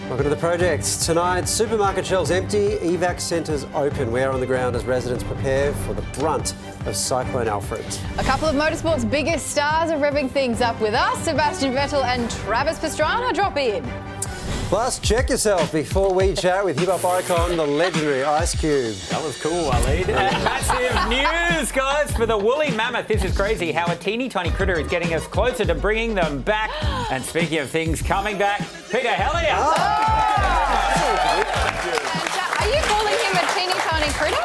Welcome to the project. Tonight, supermarket shelves empty, evac centres open. We are on the ground as residents prepare for the brunt of Cyclone Alfred. A couple of motorsport's biggest stars are revving things up with us. Sebastian Vettel and Travis Pastrana drop in. Plus, check yourself before we chat with hip-hop icon, the legendary Ice Cube. That was cool, Waleed. And massive news, guys, for the woolly mammoth. This is crazy how a teeny tiny critter is getting us closer to bringing them back. And speaking of things coming back, Peter Hellier. Are you calling him a teeny tiny critter?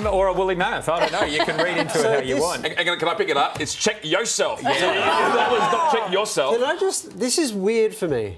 Or a woolly mammoth. I don't know. You can read into it how you want. Can I pick it up? It's check yourself. Yeah. That was not check yourself. This is weird for me.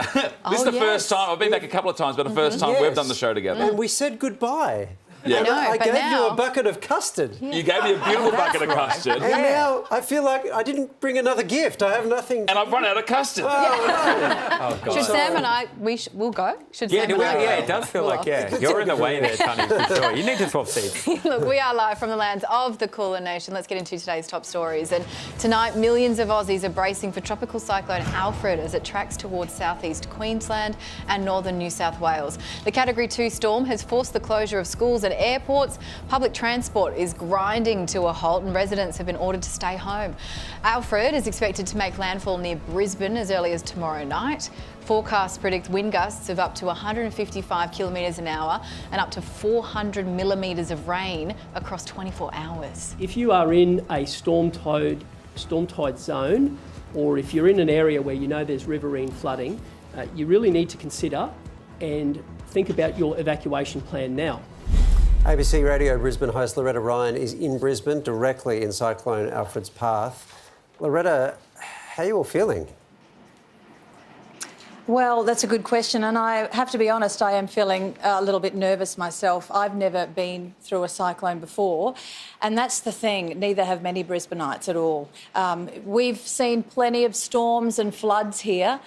This is the first time. I've been back a couple of times, but the first time we've done the show together. And we said goodbye. Yeah. I know, I but gave now... you a bucket of custard. You gave me a beautiful bucket of custard. And now I feel like I didn't bring another gift. I have nothing. And I've run out of custard. Oh, God. Should Sam and I, we'll go? Should Yeah, Sam and I go? it does feel like, you're in the way there, Tony, for sure. You need to swap seats. Look, we are live from the lands of the cooler nation. Let's get into today's top stories. And tonight, millions of Aussies are bracing for Tropical Cyclone Alfred as it tracks towards southeast Queensland and northern New South Wales. The Category 2 storm has forced the closure of schools and airports. Public transport is grinding to a halt and residents have been ordered to stay home. Alfred is expected to make landfall near Brisbane as early as tomorrow night. Forecasts predict wind gusts of up to 155 kilometres an hour and up to 400 millimetres of rain across 24 hours. If you are in a storm tide zone, or if you're in an area where you know there's riverine flooding, you really need to consider and think about your evacuation plan now. ABC Radio Brisbane host Loretta Ryan is in Brisbane, directly in Cyclone Alfred's path. Loretta, how are you all feeling? Well, that's a good question, and I have to be honest, I am feeling a little bit nervous myself. I've never been through a cyclone before, and that's the thing, neither have many Brisbaneites at all. We've seen plenty of storms and floods here,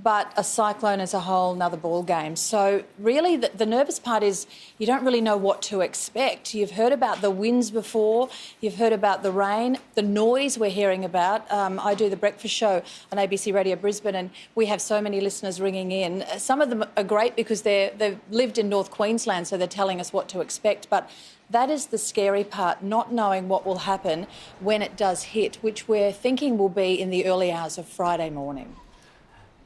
but a cyclone is a whole nother ball game. So really the nervous part is you don't really know what to expect. You've heard about the winds before, you've heard about the rain, the noise we're hearing about. I do the breakfast show on ABC Radio Brisbane and we have so many listeners ringing in. Some of them are great because they've lived in North Queensland, so they're telling us what to expect, but that is the scary part, not knowing what will happen when it does hit, which we're thinking will be in the early hours of Friday morning.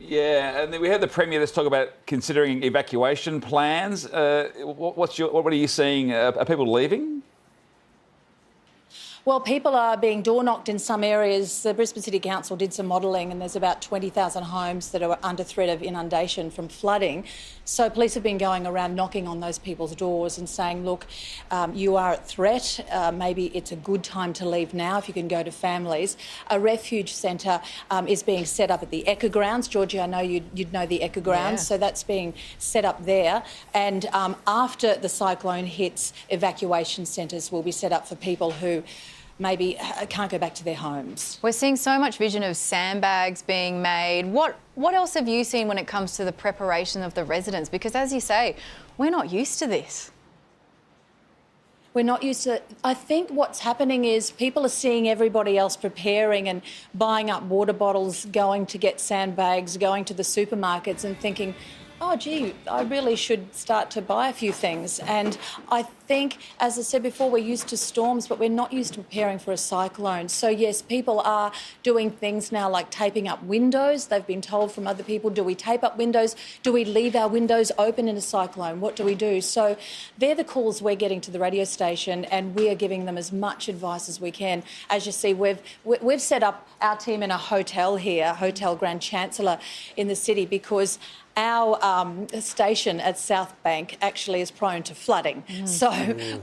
Yeah, and then we had the Premier. Let's talk about considering evacuation plans. What are you seeing? Are people leaving? Well, people are being door knocked in some areas. The Brisbane City Council did some modelling and there's about 20,000 homes that are under threat of inundation from flooding. So police have been going around knocking on those people's doors and saying, look, you are at threat. Maybe it's a good time to leave now if you can go to families. A refuge centre is being set up at the Echo Grounds. Georgie, I know you'd know the Echo Grounds, so that's being set up there. And after the cyclone hits, evacuation centres will be set up for people who maybe can't go back to their homes. We're seeing so much vision of sandbags being made. What else have you seen when it comes to the preparation of the residents? Because as you say, we're not used to this. We're not used to it. I think what's happening is people are seeing everybody else preparing and buying up water bottles, going to get sandbags, going to the supermarkets and thinking, oh, gee, I really should start to buy a few things. And I think, as I said before, we're used to storms, but we're not used to preparing for a cyclone. So, yes, people are doing things now like taping up windows. They've been told from other people, do we tape up windows? Do we leave our windows open in a cyclone? What do we do? So they're the calls we're getting to the radio station and we are giving them as much advice as we can. As you see, we've set up our team in a hotel here, Hotel Grand Chancellor in the city, because our station at South Bank actually is prone to flooding. So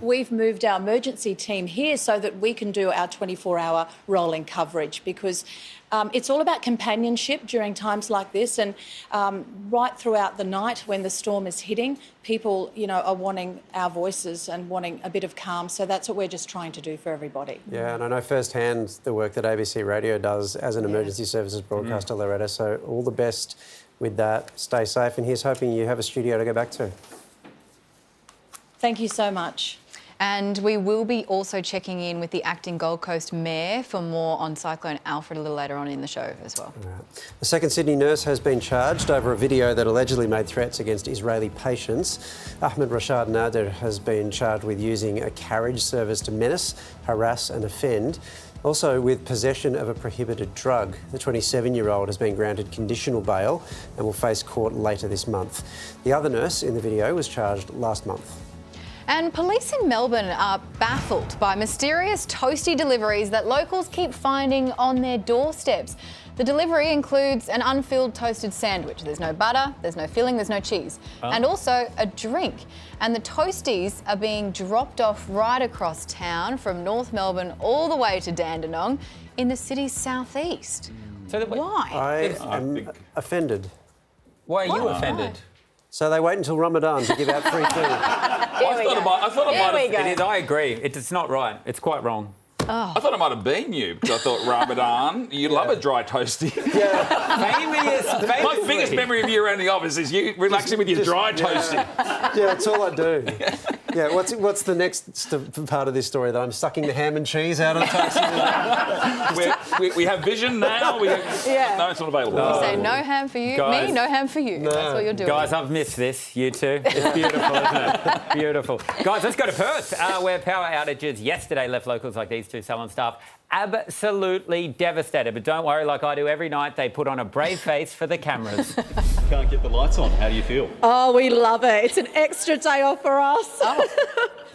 we've moved our emergency team here so that we can do our 24-hour rolling coverage because it's all about companionship during times like this and right throughout the night when the storm is hitting, people, are wanting our voices and wanting a bit of calm. So that's what we're just trying to do for everybody. Yeah, and I know firsthand the work that ABC Radio does as an emergency services broadcaster, Loretta, so all the best with that. Stay safe, and here's hoping you have a studio to go back to. Thank you so much. And we will be also checking in with the acting Gold Coast Mayor for more on Cyclone Alfred a little later on in the show as well. Right. A second Sydney nurse has been charged over a video that allegedly made threats against Israeli patients. Ahmed Rashad Nader has been charged with using a carriage service to menace, harass and offend. Also with possession of a prohibited drug. The 27-year-old has been granted conditional bail and will face court later this month. The other nurse in the video was charged last month. And police in Melbourne are baffled by mysterious toasty deliveries that locals keep finding on their doorsteps. The delivery includes an unfilled toasted sandwich. There's no butter, there's no filling, there's no cheese. And also a drink. And the toasties are being dropped off right across town from North Melbourne all the way to Dandenong in the city's southeast. So Why? I am offended. Why are you offended? So they wait until Ramadan to give out free food. I thought it might have. It is, I agree. It's not right. It's quite wrong. I thought it might have been you because I thought Ramadan, you love a dry toasty. My biggest memory of you around the office is you relaxing with your dry toasty. Yeah, that's all I do. Yeah, what's the next part of this story, though? I'm sucking the ham and cheese out of the toasty. we have vision now. No, it's not available. You say no ham for you, Guys, me, no ham for you. No. That's what you're doing. Guys, I've missed this. You too. It's beautiful, isn't it? Beautiful. Guys, let's go to Perth, where power outages yesterday left locals like these two salon staff absolutely devastated. But don't worry, like I do every night, they put on a brave face for the cameras. Can't get the lights on. How do you feel? Oh, we love it. It's an extra day off for us.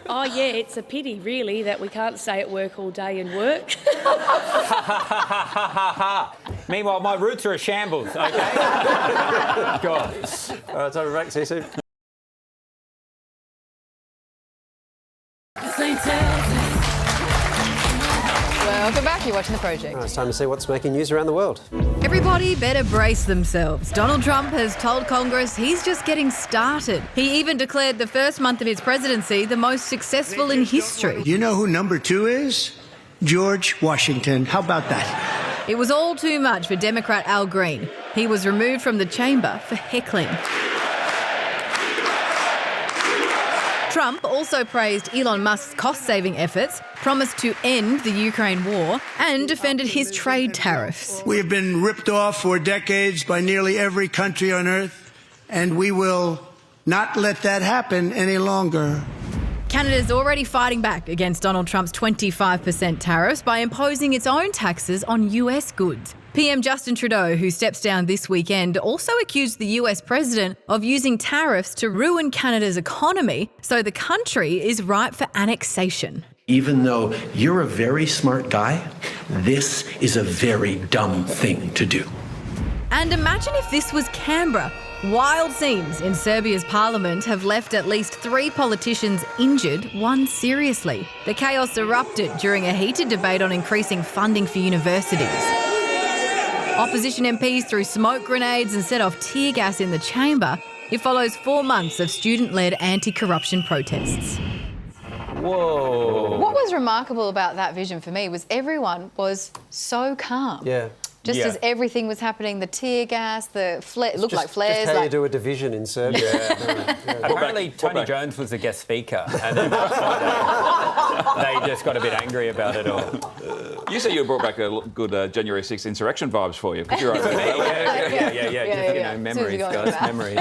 Oh, yeah, it's a pity, really, that we can't stay at work all day and work. Meanwhile, my roots are a shambles, OK? God. All right, time to break. See you soon. Welcome back. You're watching The Project. It's time to see what's making news around the world. Everybody better brace themselves. Donald Trump has told Congress he's just getting started. He even declared the first month of his presidency the most successful in history. You know who number 2 is? George Washington. How about that? It was all too much for Democrat Al Green. He was removed from the chamber for heckling. Trump also praised Elon Musk's cost-saving efforts, promised to end the Ukraine war, and defended his trade tariffs. We have been ripped off for decades by nearly every country on earth, and we will not let that happen any longer. Canada's already fighting back against Donald Trump's 25% tariffs by imposing its own taxes on US goods. PM Justin Trudeau, who steps down this weekend, also accused the US president of using tariffs to ruin Canada's economy, so the country is ripe for annexation. Even though you're a very smart guy, this is a very dumb thing to do. And imagine if this was Canberra. Wild scenes in Serbia's parliament have left at least 3 politicians injured, 1 seriously. The chaos erupted during a heated debate on increasing funding for universities. Opposition MPs threw smoke grenades and set off tear gas in the chamber. It follows 4 months of student-led anti-corruption protests. Whoa. What was remarkable about that vision for me was everyone was so calm. Yeah. Just as everything was happening, the tear gas, it looked like flares. Just how you do a division in Serbia. Apparently, Tony Jones was a guest speaker, and then they just got a bit angry about it all. You say you brought back a good January 6th insurrection vibes for you. Because you're Yeah. Memories, guys, memories.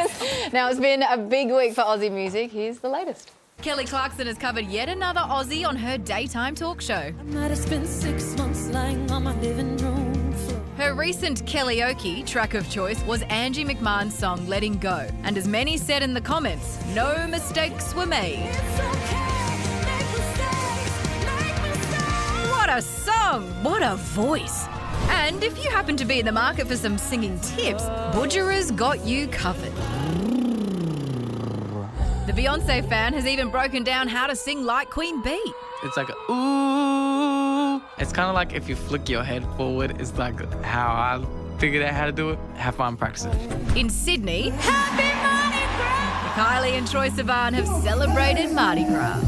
Now, it's been a big week for Aussie music. Here's the latest. Kelly Clarkson has covered yet another Aussie on her daytime talk show. I might have spent 6 months lying on my living room floor. Her recent Kellyoke track of choice was Angie McMahon's song Letting Go. And as many said in the comments, no mistakes were made. What a song! What a voice! And if you happen to be in the market for some singing tips, Budgera's got you covered. The Beyonce fan has even broken down how to sing like Queen Bee. It's like a ooh. It's kind of like if you flick your head forward. It's like how I figured out how to do it. Have fun practicing. In Sydney, Happy Mardi Gras! Kylie and Troye Sivan have celebrated Mardi Gras.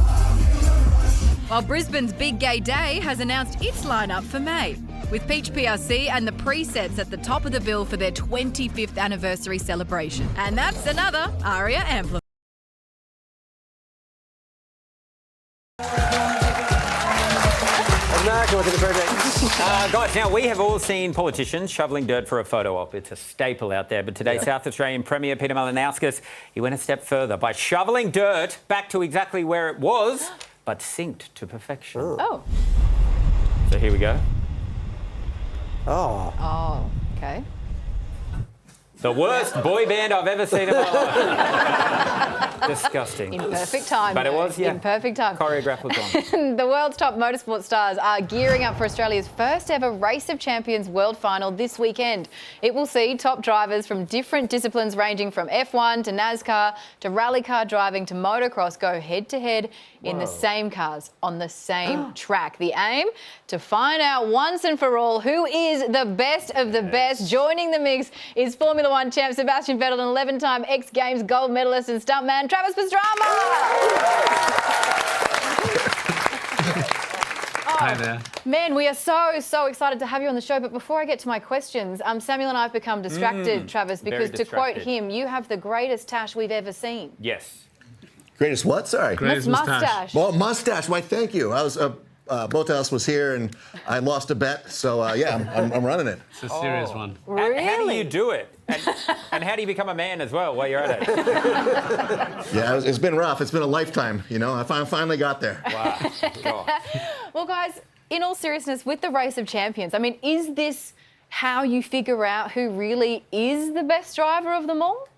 While Brisbane's Big Gay Day has announced its lineup for May, with Peach PRC and the Presets at the top of the bill for their 25th anniversary celebration. And that's another ARIA Amplifier. Mark. Welcome to Project. Guys, now we have all seen politicians shoveling dirt for a photo op. It's a staple out there. But today, South Australian Premier Peter Malinauskas, he went a step further by shoveling dirt back to exactly where it was, but synced to perfection. Oh. So here we go. Oh, okay. The worst boy band I've ever seen in my life. Disgusting. In perfect time. But it was, yeah. In perfect time. Choreograph was on. The world's top motorsport stars are gearing up for Australia's first ever Race of Champions World Final this weekend. It will see top drivers from different disciplines ranging from F1 to NASCAR to rally car driving to motocross go head-to-head in the same cars on the same track. The aim? To find out once and for all who is the best of the best. Joining the mix is Formula One champ Sebastian Vettel and 11-time X Games gold medalist and stuntman Travis Pastrana. Hi there. Man, we are so excited to have you on the show. But before I get to my questions, Samuel and I have become distracted, Travis, because to quote him, you have the greatest tash we've ever seen. Yes. Greatest what? Sorry. Greatest mustache. Well, mustache. Why, thank you. I was both of us was here, and I lost a bet, so yeah, I'm running it. It's a serious one. Really? How do you do it? And how do you become a man as well while you're at it? Yeah, it's been rough. It's been a lifetime, you know. I finally got there. Wow. Well, guys, in all seriousness, with the Race of Champions, I mean, is this how you figure out who really is the best driver of them all?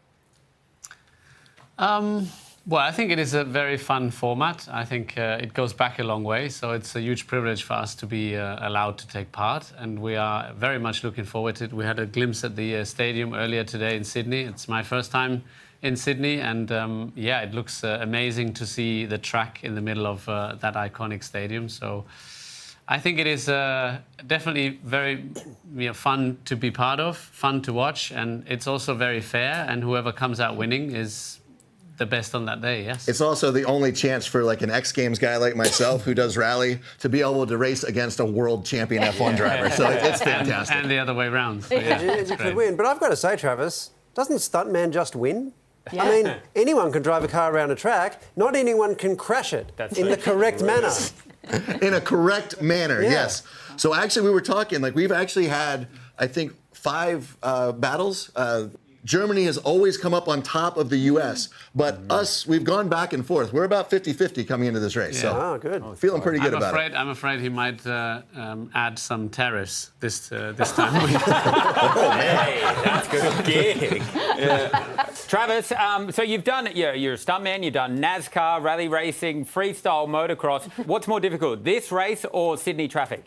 Well, I think it is a very fun format. I think it goes back a long way, so it's a huge privilege for us to be allowed to take part, and we are very much looking forward to it. We had a glimpse at the stadium earlier today in Sydney. It's my first time in Sydney, and yeah, it looks amazing to see the track in the middle of that iconic stadium. So I think it is definitely very fun to be part of, fun to watch, and it's also very fair, and whoever comes out winning is the best on that day, yes. It's also the only chance for like an X Games guy like myself who does rally to be able to race against a world champion F1 driver. So it's fantastic. And the other way round. So, You could win. But I've got to say, Travis, doesn't stuntman just win? Yeah. I mean, anyone can drive a car around a track. Not anyone can crash it in the correct manner. In a correct manner, yes. So actually we were talking, like we've actually had, I think, 5 battles. Germany has always come up on top of the U.S., but us, we've gone back and forth. We're about 50-50 coming into this race, so good. Feeling pretty good about it. I'm afraid he might add some tariffs this time. Oh, man. Hey, that's good gig. Travis, so you've done, you're a stuntman, you've done NASCAR, rally racing, freestyle, motocross. What's more difficult, this race or Sydney traffic?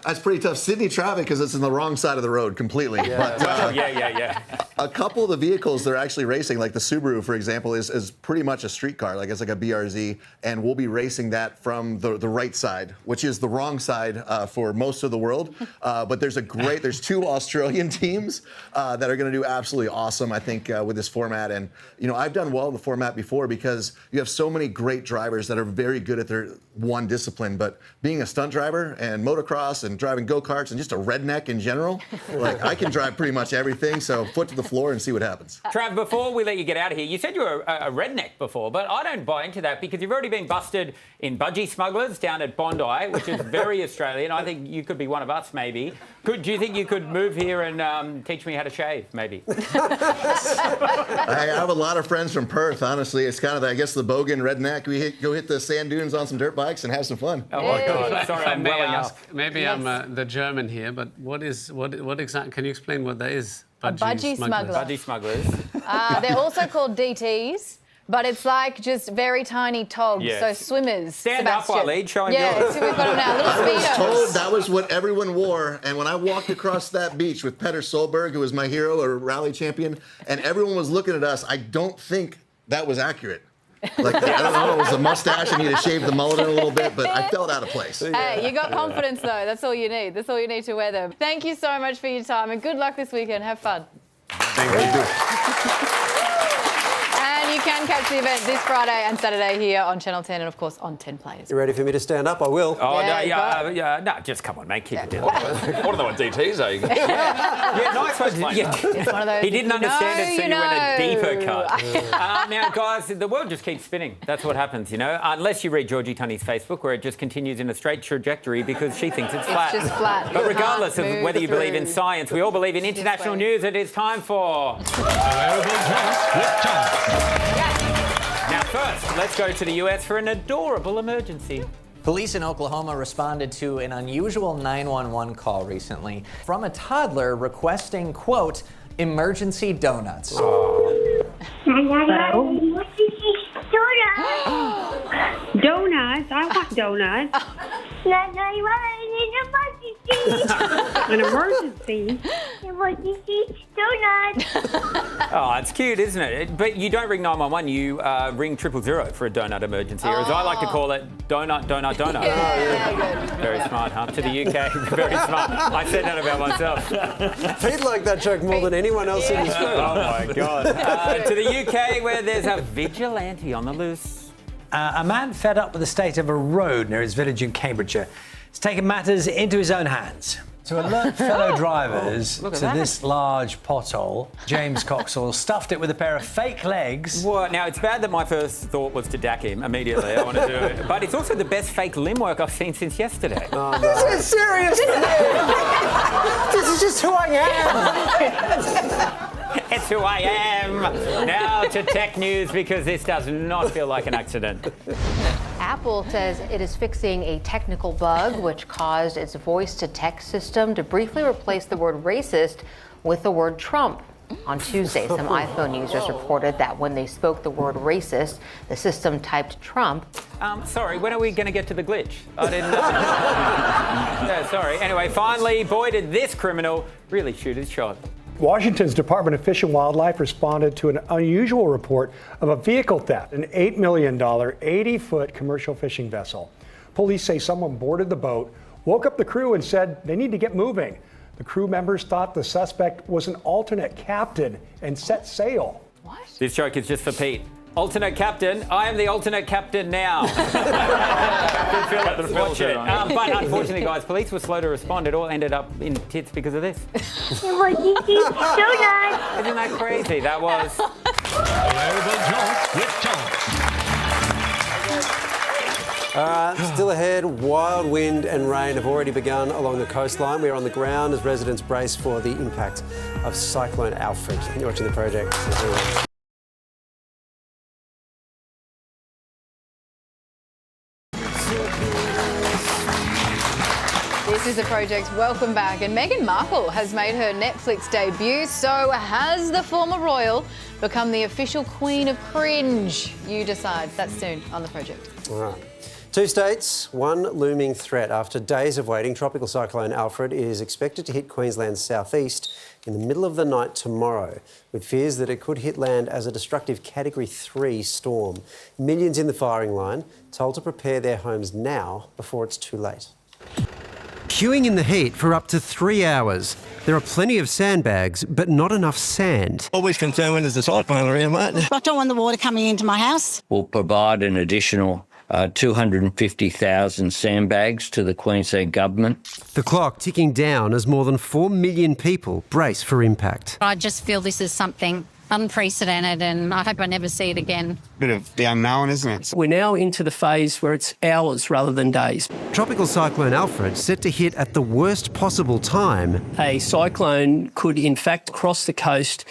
That's pretty tough. Sydney traffic, because it's in the wrong side of the road completely. Yeah. But, yeah. A couple of the vehicles they're actually racing, like the Subaru, for example, is pretty much a street car. Like it's like a BRZ, and we'll be racing that from the right side, which is the wrong side for most of the world. But there's 2 Australian teams that are going to do absolutely awesome, I think, with this format. And, I've done well in the format before because you have so many great drivers that are very good at their one discipline. But being a stunt driver and motocross and driving go-karts and just a redneck in general, like I can drive pretty much everything. So foot to the floor and see what happens. Trav, before we let you get out of here, you said you were a redneck before, but I don't buy into that because you've already been busted in budgie smugglers down at Bondi, which is very Australian. I think you could be one of us, maybe. Do you think you could move here and teach me how to shave, maybe? I have a lot of friends from Perth, honestly. It's kind of, I guess, the bogan redneck. We go hit the sand dunes on some dirt bikes and have some fun. Oh, my God. Sorry, I'm welling up. Maybe I'm the German here, but what exactly, can you explain what that is? A budgie smuggler. Budgie smugglers. They're also called DTs. But it's like just very tiny togs, so swimmers. Stand up, Waleed, show him yours. So we've got them now, little speedos. I was told that was what everyone wore, and when I walked across that beach with Petter Solberg, who was my hero, a rally champion, and everyone was looking at us, I don't think that was accurate. Like, I don't know, it was a mustache, I need to shave the mullet in a little bit, but I felt out of place. Hey, you got confidence though, that's all you need. That's all you need to wear them. Thank you so much for your time, and good luck this weekend. Have fun. Thank you. And you can catch catch the event this Friday and Saturday here on Channel 10 and, of course, on 10 Players. You ready for me to stand up? I will. Oh, no, just come on, mate, keep it down. I don't know what DTs are. Yeah, nice one. It's one of those, He didn't understand it, so you went a deeper cut. Now, guys, the world just keeps spinning. That's what happens, unless you read Georgie Tunney's Facebook, where it just continues in a straight trajectory because she thinks it's flat. It's just flat. But regardless of whether you believe in science, we all believe in international news. It is time for... Now, first, let's go to the US for an adorable emergency. Police in Oklahoma responded to an unusual 911 call recently from a toddler requesting, quote, emergency donuts. Hello? Donuts? I want donuts. An emergency? Emergency donuts. Oh, it's cute, isn't it? But you don't ring 911, you ring 000 for a donut emergency, or as I like to call it, donut. Very smart, huh? To the UK, very smart. I said that about myself. Pete liked that joke more than anyone else in the school. Oh, my God. To the UK, where there's a vigilante on the loose. A man fed up with the state of a road near his village in Cambridgeshire has taken matters into his own hands. To alert fellow drivers to this large pothole, James Coxall stuffed it with a pair of fake legs. Well, now, it's bad that my first thought was to dack him immediately. I want to do it. But it's also the best fake limb work I've seen since yesterday. Oh, no. This is serious. This is just who I am. It's who I am. Now to tech news, because this does not feel like an accident. Apple says it is fixing a technical bug which caused its voice-to-text system to briefly replace the word racist with the word Trump. On Tuesday, some iPhone users reported that when they spoke the word racist, the system typed Trump. Sorry, when are we going to get to the glitch? I didn't know. Yeah, sorry. Anyway, finally, boy, did this criminal really shoot his shot. Washington's Department of Fish and Wildlife responded to an unusual report of a vehicle theft, an $8 million, 80-foot commercial fishing vessel. Police say someone boarded the boat, woke up the crew and said they need to get moving. The crew members thought the suspect was an alternate captain and set sail. What? This joke is just for Pete. Alternate captain. I am the alternate captain now. Watch it. But unfortunately, guys, police were slow to respond. It all ended up in tits because of this. Emergency donuts. Isn't that crazy? That was... Still ahead, wild wind and rain have already begun along the coastline. We're on the ground as residents brace for the impact of Cyclone Alfred. You're watching The Project. This is The Project. Welcome back. And Meghan Markle has made her Netflix debut. So has the former royal become the official queen of cringe? You decide. That's soon on The Project. All right. 2 states, one looming threat. After days of waiting, Tropical Cyclone Alfred is expected to hit Queensland's southeast in the middle of the night tomorrow, with fears that it could hit land as a destructive Category 3 storm. Millions in the firing line told to prepare their homes now before it's too late. Queuing in the heat for up to 3 hours. There are plenty of sandbags, but not enough sand. Always concerned when there's a cyclone around, mate. I don't want the water coming into my house. We'll provide an additional 250,000 sandbags to the Queensland government. The clock ticking down as more than 4 million people brace for impact. I just feel this is something unprecedented and I hope I never see it again. Bit of the unknown, isn't it? We're now into the phase where it's hours rather than days. Tropical Cyclone Alfred set to hit at the worst possible time. A cyclone could in fact cross the coast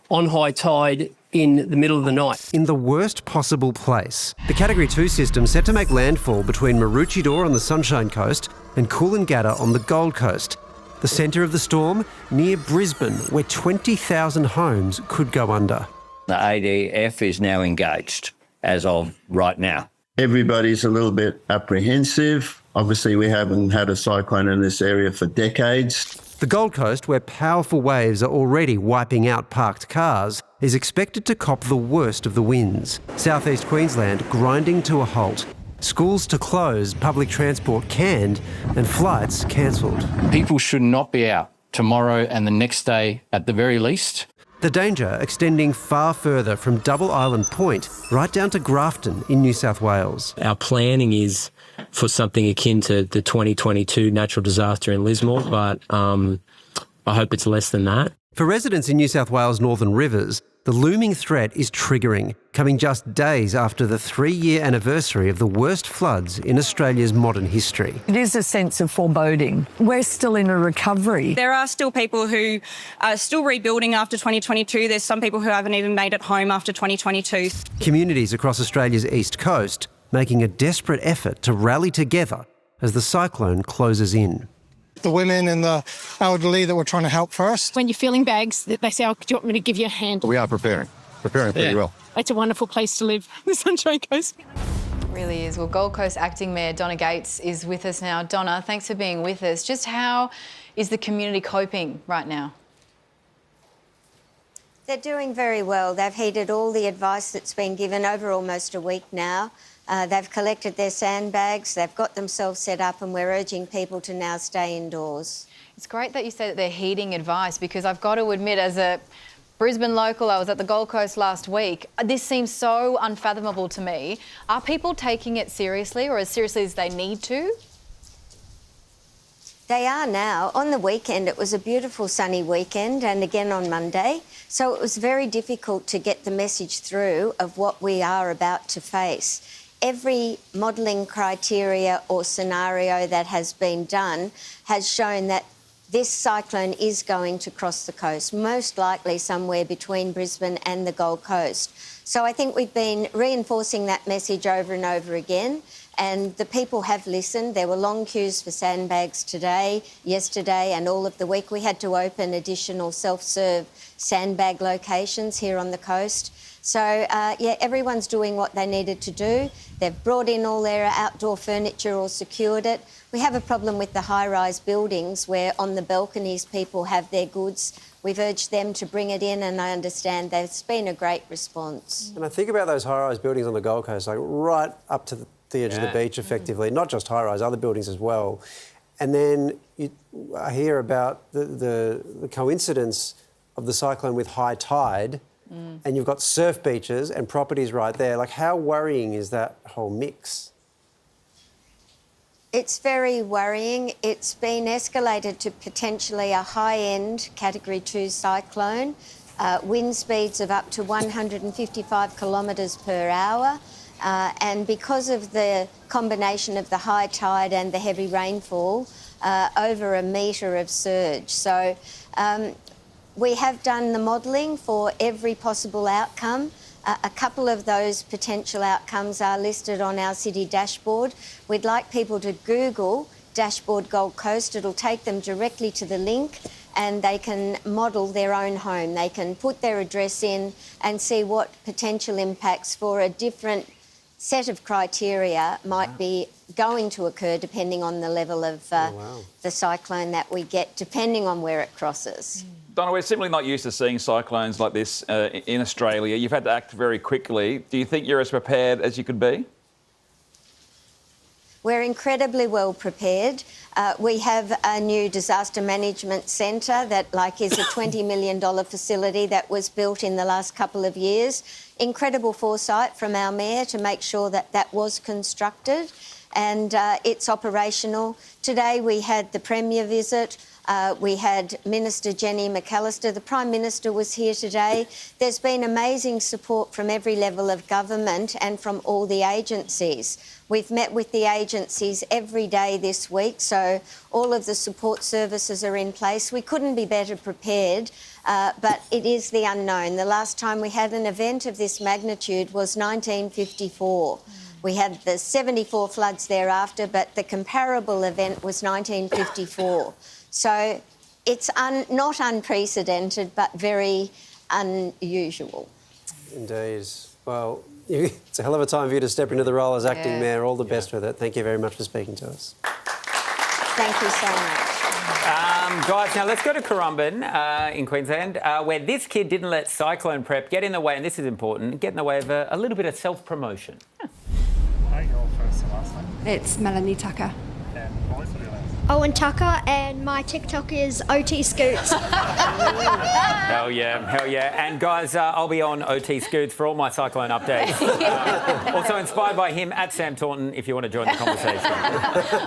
on high tide in the middle of the night. In the worst possible place. The Category 2 system set to make landfall between Maroochydore on the Sunshine Coast and Coolangatta on the Gold Coast. The centre of the storm, near Brisbane, where 20,000 homes could go under. The ADF is now engaged as of right now. Everybody's a little bit apprehensive. Obviously, we haven't had a cyclone in this area for decades. The Gold Coast, where powerful waves are already wiping out parked cars, is expected to cop the worst of the winds. Southeast Queensland grinding to a halt. Schools to close, public transport canned, and flights cancelled. People should not be out tomorrow and the next day at the very least. The danger extending far further from Double Island Point right down to Grafton in New South Wales. Our planning is for something akin to the 2022 natural disaster in Lismore, but I hope it's less than that. For residents in New South Wales' northern rivers, the looming threat is triggering, coming just days after the 3-year anniversary of the worst floods in Australia's modern history. It is a sense of foreboding. We're still in a recovery. There are still people who are still rebuilding after 2022. There's some people who haven't even made it home after 2022. Communities across Australia's east coast making a desperate effort to rally together as the cyclone closes in. The women and the elderly that we're trying to help first. When you're filling bags, they say, oh, do you want me to give you a hand? We are preparing pretty well. It's a wonderful place to live, the Sunshine Coast. It really is. Well, Gold Coast Acting Mayor Donna Gates is with us now. Donna, thanks for being with us. Just how is the community coping right now? They're doing very well. They've heeded all the advice that's been given over almost a week now. They've collected their sandbags, they've got themselves set up, and we're urging people to now stay indoors. It's great that you say that they're heeding advice, because I've got to admit, as a Brisbane local, I was at the Gold Coast last week. This seems so unfathomable to me. Are people taking it seriously, or as seriously as they need to? They are now. On the weekend, it was a beautiful sunny weekend, and again on Monday. So it was very difficult to get the message through of what we are about to face. Every modelling criteria or scenario that has been done has shown that this cyclone is going to cross the coast, most likely somewhere between Brisbane and the Gold Coast. So I think we've been reinforcing that message over and over again, and the people have listened. There were long queues for sandbags today, yesterday, and all of the week. We had to open additional self-serve sandbag locations here on the coast. So, yeah, everyone's doing what they needed to do. They've brought in all their outdoor furniture or secured it. We have a problem with the high-rise buildings where on the balconies people have their goods. We've urged them to bring it in, and I understand there's been a great response. And I think about those high-rise buildings on the Gold Coast, like right up to the edge of the beach, effectively, not just high-rise, other buildings as well. And then I hear about the coincidence of the cyclone with high tide, and you've got surf beaches and properties right there. Like, how worrying is that whole mix? It's very worrying. It's been escalated to potentially a high-end Category 2 cyclone, wind speeds of up to 155 kilometres per hour. And because of the combination of the high tide and the heavy rainfall, over a metre of surge. So we have done the modelling for every possible outcome. A couple of those potential outcomes are listed on our city dashboard. We'd like people to Google Dashboard Gold Coast. It'll take them directly to the link, and they can model their own home. They can put their address in and see what potential impacts for a different set of criteria might be going to occur depending on the level of the cyclone that we get, depending on where it crosses. Donna, we're simply not used to seeing cyclones like this in Australia. You've had to act very quickly. Do you think you're as prepared as you could be? We're incredibly well prepared. We have a new disaster management centre that is a $20 million facility that was built in the last couple of years. Incredible foresight from our mayor to make sure that that was constructed, and it's operational. Today we had the Premier visit. We had Minister Jenny McAllister. The Prime Minister was here today. There's been amazing support from every level of government and from all the agencies. We've met with the agencies every day this week, so all of the support services are in place. We couldn't be better prepared, but it is the unknown. The last time we had an event of this magnitude was 1954. We had the 74 floods thereafter, but the comparable event was 1954. So it's not unprecedented, but very unusual. Indeed. Well, it's a hell of a time for you to step into the role as acting mayor. All the best with it. Thank you very much for speaking to us. Thank you so much. Guys, now let's go to Currumbin in Queensland, where this kid didn't let cyclone prep get in the way, and this is important, get in the way of a little bit of self-promotion. Your first and last name? It's Melanie Tucker. And what was your last? Owen Tucker, and my TikTok is OT Scoots. Hell yeah. And guys, I'll be on OT Scoots for all my cyclone updates. Also inspired by him at Sam Taunton if you want to join the conversation.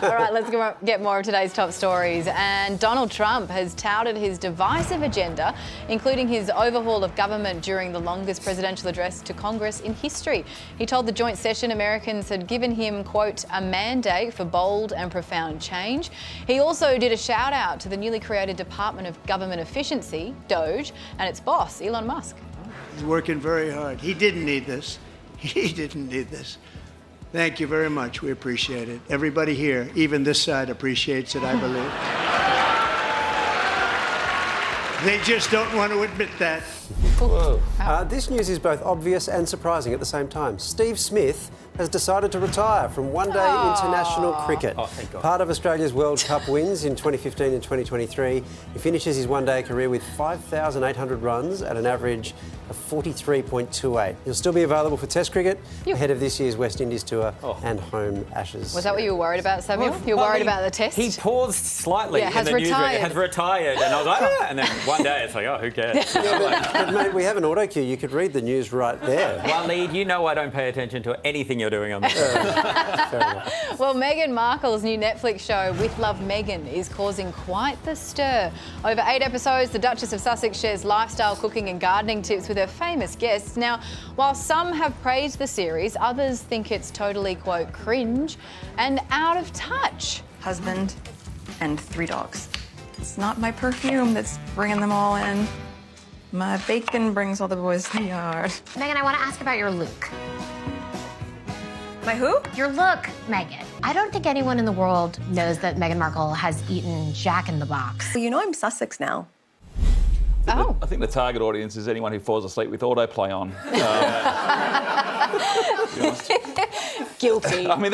All right, let's get more of today's top stories. And Donald Trump has touted his divisive agenda, including his overhaul of government during the longest presidential address to Congress in history. He told the joint session Americans had given him, quote, a mandate for bold and profound change. He also did a shout out to the newly created Department of Government Efficiency, DOGE, and its boss, Elon Musk. He's working very hard. He didn't need this. He didn't need this. Thank you very much. We appreciate it. Everybody here, even this side, appreciates it, I believe. They just don't want to admit that. Whoa. This news is both obvious and surprising at the same time. Steve Smith has decided to retire from one-day international cricket. Oh, thank God. Part of Australia's World Cup wins in 2015 and 2023. He finishes his one-day career with 5,800 runs at an average of 43.28. He'll still be available for Test cricket ahead of this year's West Indies tour and home Ashes. Was that what you were worried about, Samuel? You were worried about the Test? He paused slightly in the news. Has retired. And I was like, and then one day it's like, oh, who cares? But mate, we have an auto cue. You could read the news right there. Waleed, you know I don't pay attention to anything you're doing on the show. Well, Meghan Markle's new Netflix show, With Love Meghan, is causing quite the stir. Over 8 episodes, the Duchess of Sussex shares lifestyle, cooking and gardening tips with her famous guests. Now, while some have praised the series, others think it's totally, quote, cringe and out of touch. Husband and 3 dogs. It's not my perfume that's bringing them all in. My bacon brings all the boys to the yard. Meghan, I want to ask about your look. My who? Your look, Meghan. I don't think anyone in the world knows that Meghan Markle has eaten Jack in the Box. Well, you know I'm Sussex now. Oh. I think the target audience is anyone who falls asleep with autoplay on. Guilty. I mean,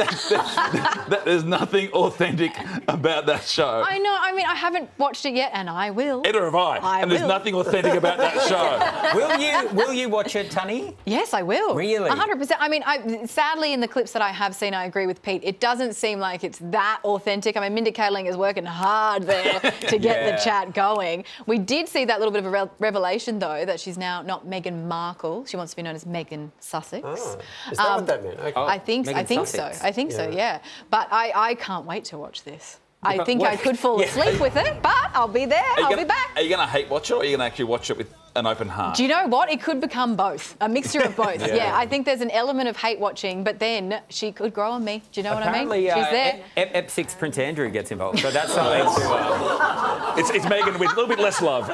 there's nothing authentic about that show. I know. I mean, I haven't watched it yet, and I will. Neither have I. And there's nothing authentic about that show. Will you watch it, Tunny? Yes, I will. Really? 100%. I mean, sadly, in the clips that I have seen, I agree with Pete. It doesn't seem like it's that authentic. I mean, Mindy Kaling is working hard there to get the chat going. We did see that little bit of a revelation, though, that she's now not Meghan Markle. She wants to be known as Meghan Sussex. Oh, is that what that meant? Okay. I think so. I think so, yeah. But I can't wait to watch this. I think I could fall asleep with it, but I'll be there. I'll be back. Are you going to hate watch it, or are you going to actually watch it with an open heart? Do you know what? It could become both. A mixture of both. Yeah, I think there's an element of hate watching, but then she could grow on me. Do you know what I mean? She's there. Ep6 Prince Andrew gets involved, so that's something to... It's Meghan with a little bit less love.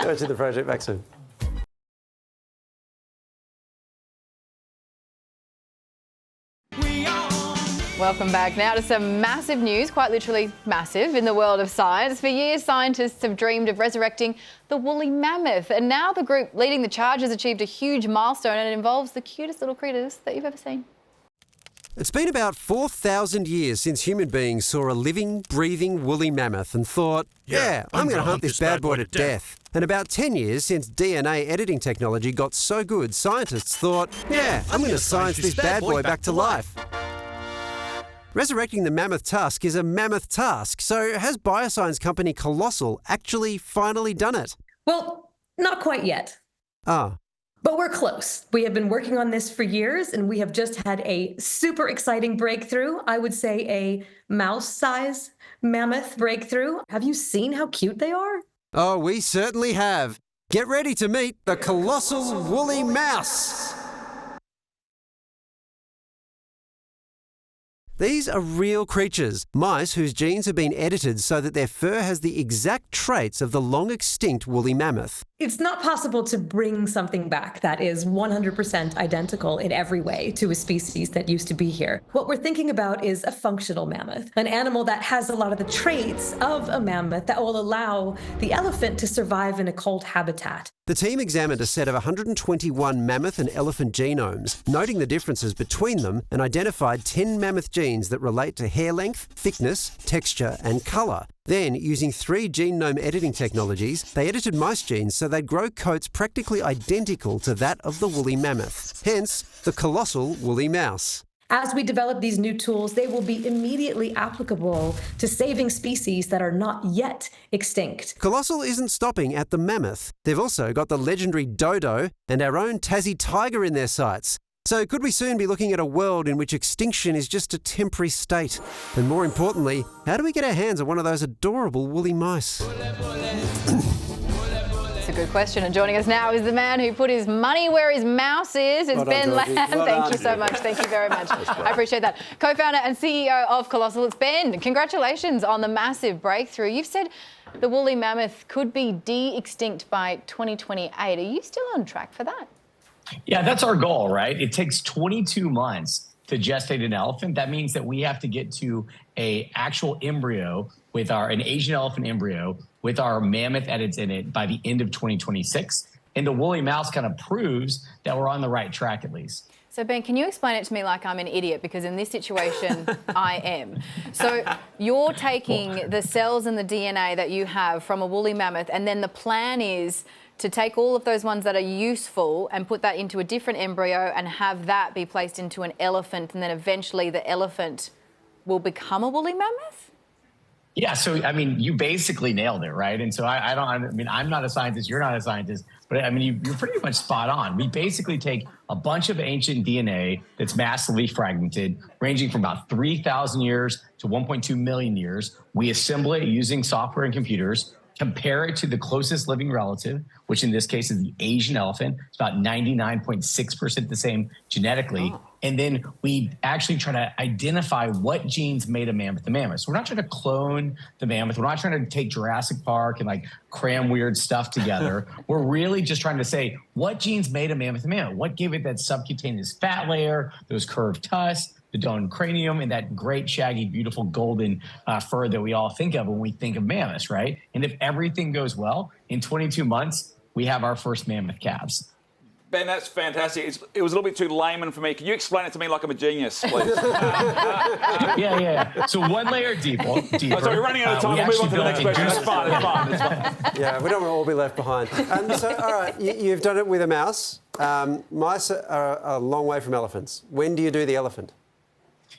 Go to the project back soon. Welcome back. Now to some massive news, quite literally massive, in the world of science. For years, scientists have dreamed of resurrecting the woolly mammoth, and now the group leading the charge has achieved a huge milestone, and it involves the cutest little critters that you've ever seen. It's been about 4,000 years since human beings saw a living, breathing woolly mammoth and thought, I'm going to hunt this bad boy to death. And about 10 years since DNA editing technology got so good, scientists thought, I'm going to science this bad boy back to life. Resurrecting the mammoth tusk is a mammoth task, so has bioscience company Colossal actually finally done it? Well, not quite yet. Ah. But we're close. We have been working on this for years, and we have just had a super exciting breakthrough. I would say a mouse-size mammoth breakthrough. Have you seen how cute they are? Oh, we certainly have. Get ready to meet the colossal woolly mouse. These are real creatures, mice whose genes have been edited so that their fur has the exact traits of the long-extinct woolly mammoth. It's not possible to bring something back that is 100% identical in every way to a species that used to be here. What we're thinking about is a functional mammoth, an animal that has a lot of the traits of a mammoth that will allow the elephant to survive in a cold habitat. The team examined a set of 121 mammoth and elephant genomes, noting the differences between them, and identified 10 mammoth genes that relate to hair length, thickness, texture, and colour. Then, using 3 genome editing technologies, they edited mice genes so they'd grow coats practically identical to that of the woolly mammoth. Hence, the colossal woolly mouse. As we develop these new tools, they will be immediately applicable to saving species that are not yet extinct. Colossal isn't stopping at the mammoth. They've also got the legendary dodo and our own Tassie tiger in their sights. So could we soon be looking at a world in which extinction is just a temporary state? And more importantly, how do we get our hands on one of those adorable woolly mice? It's a good question. And joining us now is the man who put his money where his mouse is. It's Ben Lamb. Thank you so much. Thank you very much. I appreciate that. Co-founder and CEO of Colossal. It's Ben. Congratulations on the massive breakthrough. You've said the woolly mammoth could be de-extinct by 2028. Are you still on track for that? Yeah, that's our goal, right? It takes 22 months to gestate an elephant. That means that we have to get to an actual embryo with an Asian elephant embryo with our mammoth edits in it by the end of 2026. And the woolly mouse kind of proves that we're on the right track at least. So, Ben, can you explain it to me like I'm an idiot? Because in this situation, I am. So you're taking the cells and the DNA that you have from a woolly mammoth, and then the plan is to take all of those ones that are useful and put that into a different embryo and have that be placed into an elephant, and then eventually the elephant will become a woolly mammoth? Yeah, so, I mean, you basically nailed it, right? And so I'm not a scientist, you're not a scientist, but I mean, you're pretty much spot on. We basically take a bunch of ancient DNA that's massively fragmented, ranging from about 3,000 years to 1.2 million years. We assemble it using software and computers, compare it to the closest living relative, which in this case is the Asian elephant. It's about 99.6% the same genetically. Oh. And then we actually try to identify what genes made a mammoth a mammoth. So we're not trying to clone the mammoth. We're not trying to take Jurassic Park and like cram weird stuff together. We're really just trying to say what genes made a mammoth a mammoth? What gave it that subcutaneous fat layer, those curved tusks, the domed cranium, and that great, shaggy, beautiful golden fur that we all think of when we think of mammoths, right? And if everything goes well, in 22 months, we have our first mammoth calves. Ben, that's fantastic. It was a little bit too layman for me. Can you explain it to me like I'm a genius, please? Yeah. So one layer deeper. Oh, sorry, we're running out of time. We'll move on to the next question. It's fine. Yeah, we don't want to all be left behind. So, all right, you've done it with a mouse. Mice are a long way from elephants. When do you do the elephant?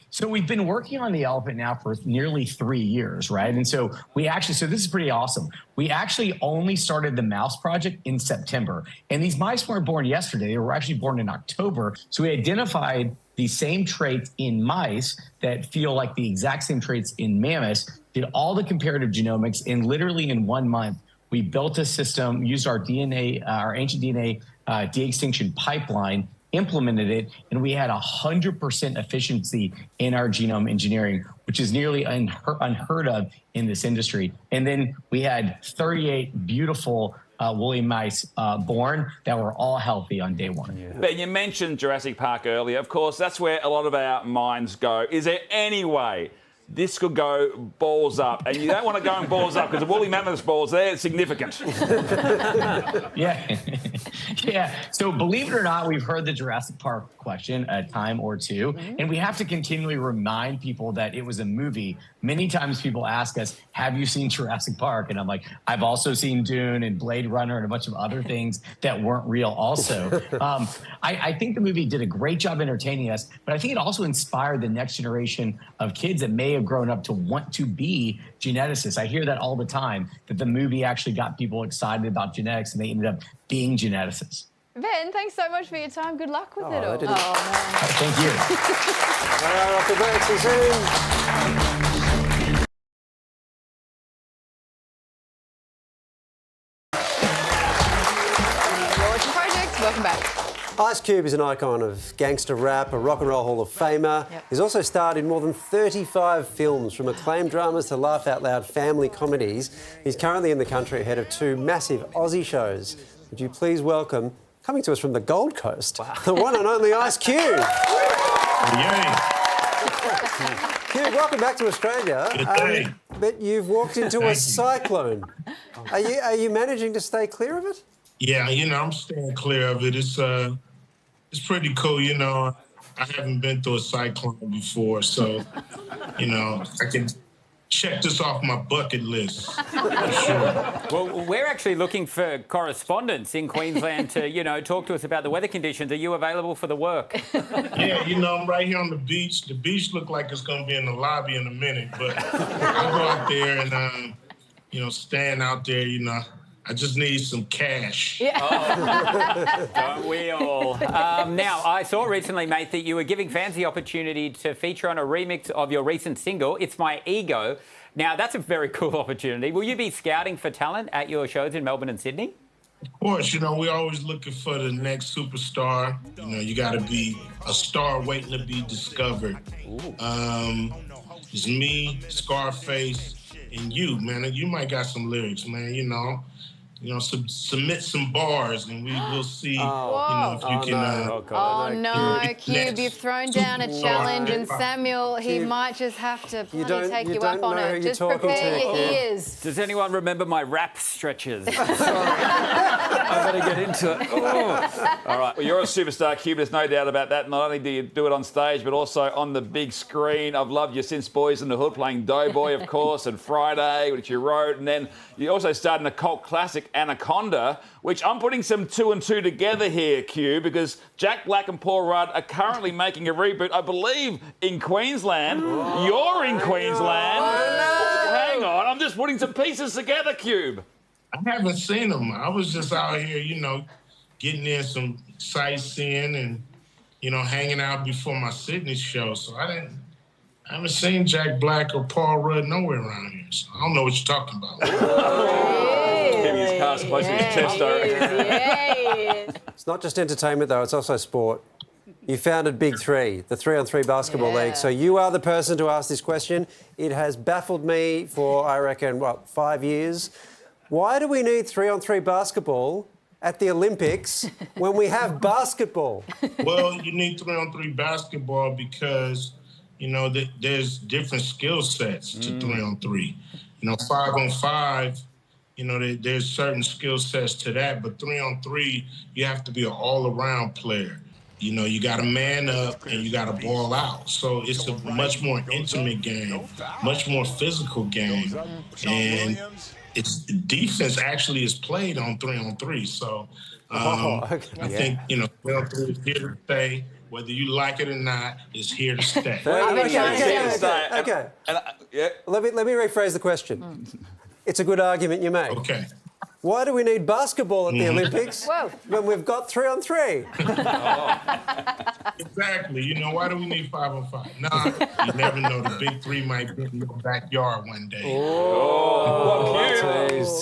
So we've been working on the elephant now for nearly 3 years, right? And so this is pretty awesome. We actually only started the mouse project in September. And these mice weren't born yesterday. They were actually born in October. So we identified the same traits in mice that feel like the exact same traits in mammoths, did all the comparative genomics, and literally in 1 month, we built a system, used our DNA, our ancient DNA de-extinction pipeline, implemented it, and we had 100% efficiency in our genome engineering, which is nearly unheard of in this industry. And then we had 38 beautiful woolly mice born that were all healthy on day one. Yeah. Ben, you mentioned Jurassic Park earlier. Of course, that's where a lot of our minds go. Is there any way this could go balls up? And you don't want to go and balls up because the woolly mammoth's balls, they're significant. Yeah. So believe it or not, we've heard the Jurassic Park question a time or two, and we have to continually remind people that it was a movie. Many times people ask us, have you seen Jurassic Park? And I'm like, I've also seen Dune and Blade Runner and a bunch of other things that weren't real also. I think the movie did a great job entertaining us, but I think it also inspired the next generation of kids that may have grown up to want to be geneticists. I hear that all the time, that the movie actually got people excited about genetics and they ended up being geneticists. Ben, thanks so much for your time. Good luck with it all. Thank you. All right, off the break. See you soon. Welcome back. Ice Cube is an icon of gangster rap, a rock and roll Hall of Famer. Yep. He's also starred in more than 35 films, from acclaimed dramas to laugh-out-loud family comedies. He's currently in the country ahead of 2 massive Aussie shows. Would you please welcome, coming to us from the Gold Coast, the one and only Ice Cube. Cube, welcome back to Australia. But you've walked into a cyclone. Are you managing to stay clear of it? Yeah, I'm staying clear of it. It's pretty cool, I haven't been through a cyclone before, so, I can check this off my bucket list. For sure. Well, we're actually looking for correspondents in Queensland to, talk to us about the weather conditions. Are you available for the work? Yeah, I'm right here on the beach. The beach look like it's going to be in the lobby in a minute, but I'll go out there and, stand out there, I just need some cash. Yeah. Oh, don't we all? Now, I saw recently, mate, that you were giving fans the opportunity to feature on a remix of your recent single, It's My Ego. Now, that's a very cool opportunity. Will you be scouting for talent at your shows in Melbourne and Sydney? Of course, we're always looking for the next superstar. You got to be a star waiting to be discovered. It's me, Scarface, and you, man. You might got some lyrics, man, submit some bars and we will see, if you can... no, Cube, you've thrown down a challenge and Samuel, he might just have to bloody take you up on it. Just prepare your ears. Does anyone remember my rap stretches? Sorry. I better get into it. All right, well, you're a superstar, Cube, there's no doubt about that. Not only do you do it on stage, but also on the big screen. I've loved you since Boys in the Hood, playing Doughboy, of course, and Friday, which you wrote, and then you also starred in a cult classic, Anaconda, which I'm putting some 2 and 2 together here, Q, because Jack Black and Paul Rudd are currently making a reboot, I believe, in Queensland. Oh, you're in Queensland. Hang on, I'm just putting some pieces together, Cube. I haven't seen them. I was just out here, getting in some sightseeing and, hanging out before my Sydney show. So I haven't seen Jack Black or Paul Rudd nowhere around here. So I don't know what you're talking about. It's not just entertainment, though. It's also sport. You founded Big Three, the 3-on-3 basketball league. So you are the person to ask this question. It has baffled me for, I reckon, 5 years. Why do we need 3-on-3 basketball at the Olympics when we have basketball? Well, you need 3-on-3 basketball because, there's different skill sets to 3-on-3. 5-on-5, there's certain skill sets to that, but 3-on-3, you have to be an all-around player. You got to man up and you got to ball out. So it's a much more intimate game, much more physical game. And defense actually is played on 3-on-3. So I think, 3-on-3 is here to stay. Whether you like it or not, it's here to stay. Okay. Let me rephrase the question. It's a good argument you make. Okay. Why do we need basketball at the Olympics when we've got 3-on-3? Exactly. Why do we need 5-on-5? Nah, you never know. The Big Three might be in your backyard one day.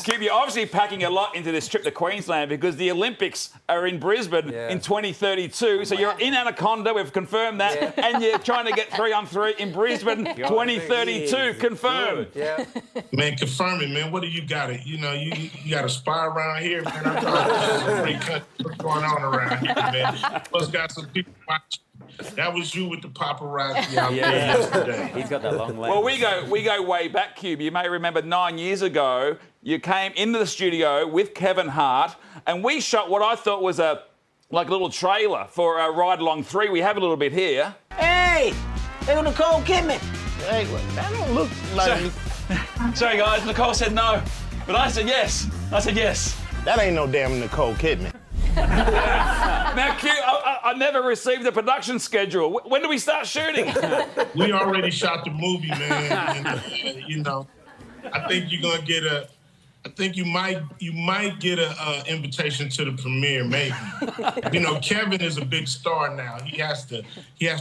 Cube, you're obviously packing a lot into this trip to Queensland because the Olympics are in Brisbane in 2032. So you're in Anaconda, we've confirmed that, and you're trying to get 3-on-3 in Brisbane 2032. Confirmed. Yeah. Man, confirm it, man. What do you got it? You got a spy around here, man. I'm trying to what's going on around here, man. Plus got some people watching. That was you with the paparazzi out there yesterday. He's got that long leg. Well, we go way back, Cube. You may remember 9 years ago, you came into the studio with Kevin Hart, and we shot what I thought was a little trailer for Ride Along 3. We have a little bit here. Hey, Nicole Kidman. Hey, that don't look like me. Sorry, guys. Nicole said no, but I said yes. That ain't no damn Nicole Kidman. Now, Q, I never received the production schedule. When do we start shooting? We already shot the movie, man. I think you're gonna get you might get a invitation to the premiere, maybe. Kevin is a big star now. He has to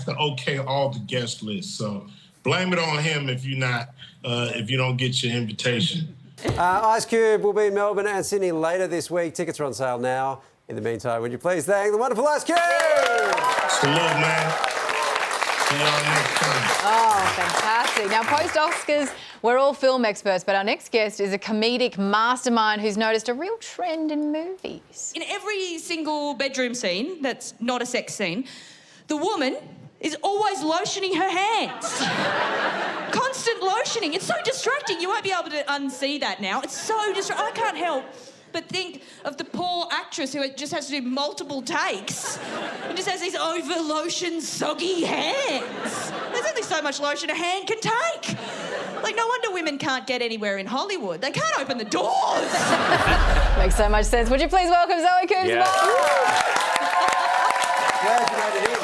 okay all the guest lists. So blame it on him if you don't get your invitation. Ice Cube will be in Melbourne and Sydney later this week. Tickets are on sale now. In the meantime, would you please thank the wonderful Ice Cube? Salute, man. See y'all next time. Oh, fantastic. Now, post-Oscars, we're all film experts, but our next guest is a comedic mastermind who's noticed a real trend in movies. In every single bedroom scene that's not a sex scene, the woman is always lotioning her hands. Constant lotioning. It's so distracting. You won't be able to unsee that now. It's so distracting. I can't help but think of the poor actress who just has to do multiple takes and just has these over-lotioned, soggy hands. There's only so much lotion a hand can take. Like, no wonder women can't get anywhere in Hollywood. They can't open the doors. Makes so much sense. Would you please welcome Zoe Coombs? Glad you made it in.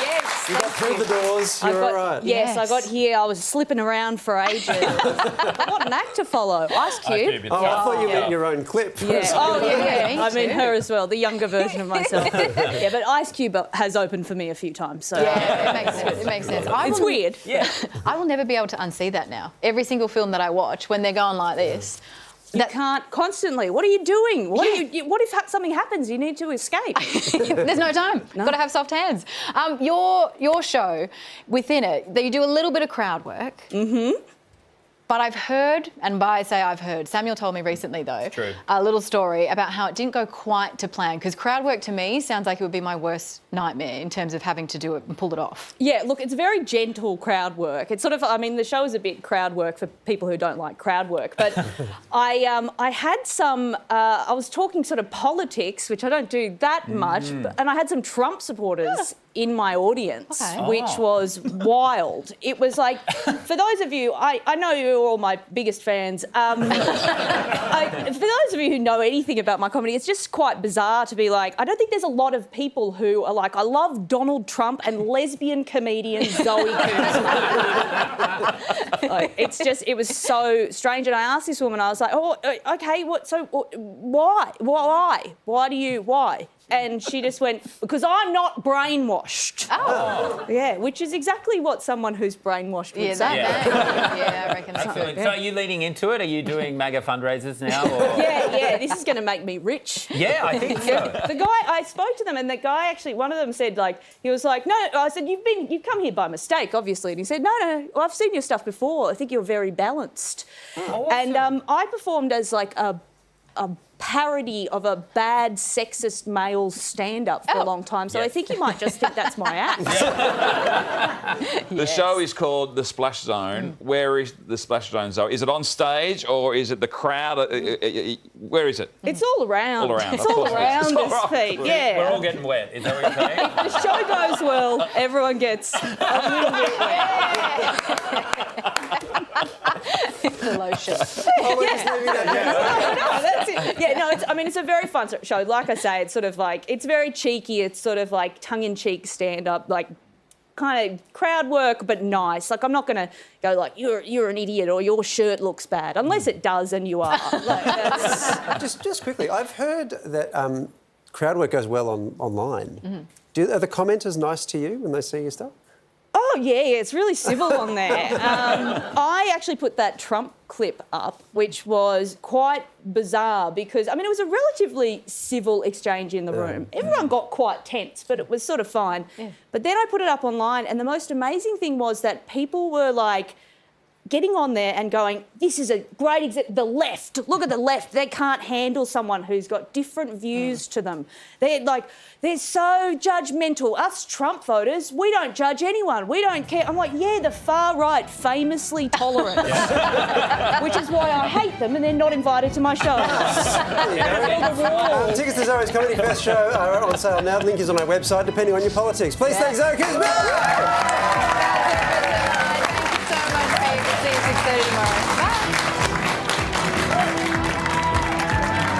Yes. You got through the doors. You're all right. Yes, I got here. I was slipping around for ages. What an act to follow. Ice Cube. Oh, I thought you meant your own clip. Yeah. Oh, yeah. I mean her as well, the younger version of myself. Yeah, but Ice Cube has opened for me a few times. So yeah, it makes sense. It makes sense. It's weird. Yeah. I will never be able to unsee that now. Every single film that I watch, when they're going like this. You can't constantly. What are you doing? What if something happens? You need to escape. There's no time. Got to have soft hands. Your show, within it, you do a little bit of crowd work. Mm-hmm. But I've heard, and by I say I've heard, Samuel told me recently though, a little story about how it didn't go quite to plan, because crowd work to me sounds like it would be my worst nightmare in terms of having to do it and pull it off. Yeah, look, it's very gentle crowd work. It's sort of, I mean, the show is a bit crowd work for people who don't like crowd work, but I had some, I was talking sort of politics, which I don't do that much, and I had some Trump supporters in my audience, which was wild. It was like, for those of you, I know you're all my biggest fans. For those of you who know anything about my comedy, it's just quite bizarre to be like, I don't think there's a lot of people who are like, I love Donald Trump and lesbian comedian Zoe Coombs. Like, it was so strange. And I asked this woman, I was like, oh, okay, why? And she just went, because I'm not brainwashed. Oh. Yeah, which is exactly what someone who's brainwashed would say. Yeah, I reckon that's Excellent. So are you leading into it? Are you doing MAGA fundraisers now? Or? Yeah, this is going to make me rich. Yeah, I think so. The guy, I spoke to them, and the guy actually, one of them said, like, he was like, no, I said, you've come here by mistake, obviously. And he said, no, well, I've seen your stuff before. I think you're very balanced. Oh, and I performed as like a parody of a bad sexist male stand-up for a long time, so I think you might just think that's my act. The show is called The Splash Zone. Where is the Splash Zone, Zoe? Is it on stage or is it the crowd? Where is it? It's all around. All around. It's all around us, Pete. Yeah. We're all getting wet. Is that what you're saying? If the show goes well, everyone gets a little bit wet. The lotion. That's it. Yeah, no, it's a very fun show. Like I say, it's sort of like, it's very cheeky. It's sort of like tongue-in-cheek stand-up, like kind of crowd work, but nice. Like, I'm not going to go like, you're an idiot or your shirt looks bad, unless it does and you are. Like, that's... Just quickly, I've heard that crowd work goes well online. Are the commenters nice to you when they see your stuff? Oh, yeah, it's really civil on there. I actually put that Trump clip up, which was quite bizarre because, I mean, it was a relatively civil exchange in the room. Everyone got quite tense, but it was sort of fine. Yeah. But then I put it up online, and the most amazing thing was that people were like, getting on there and going, this is a great example. The left, look at the left. They can't handle someone who's got different views to them. They're so judgmental. Us Trump voters, we don't judge anyone. We don't care. I'm like, yeah, the far right, famously tolerant, which is why I hate them and they're not invited to my shows. Tickets to Zoe's Comedy Fest show are on sale now. The link is on our website, depending on your politics. Please thank Zoe Coombs.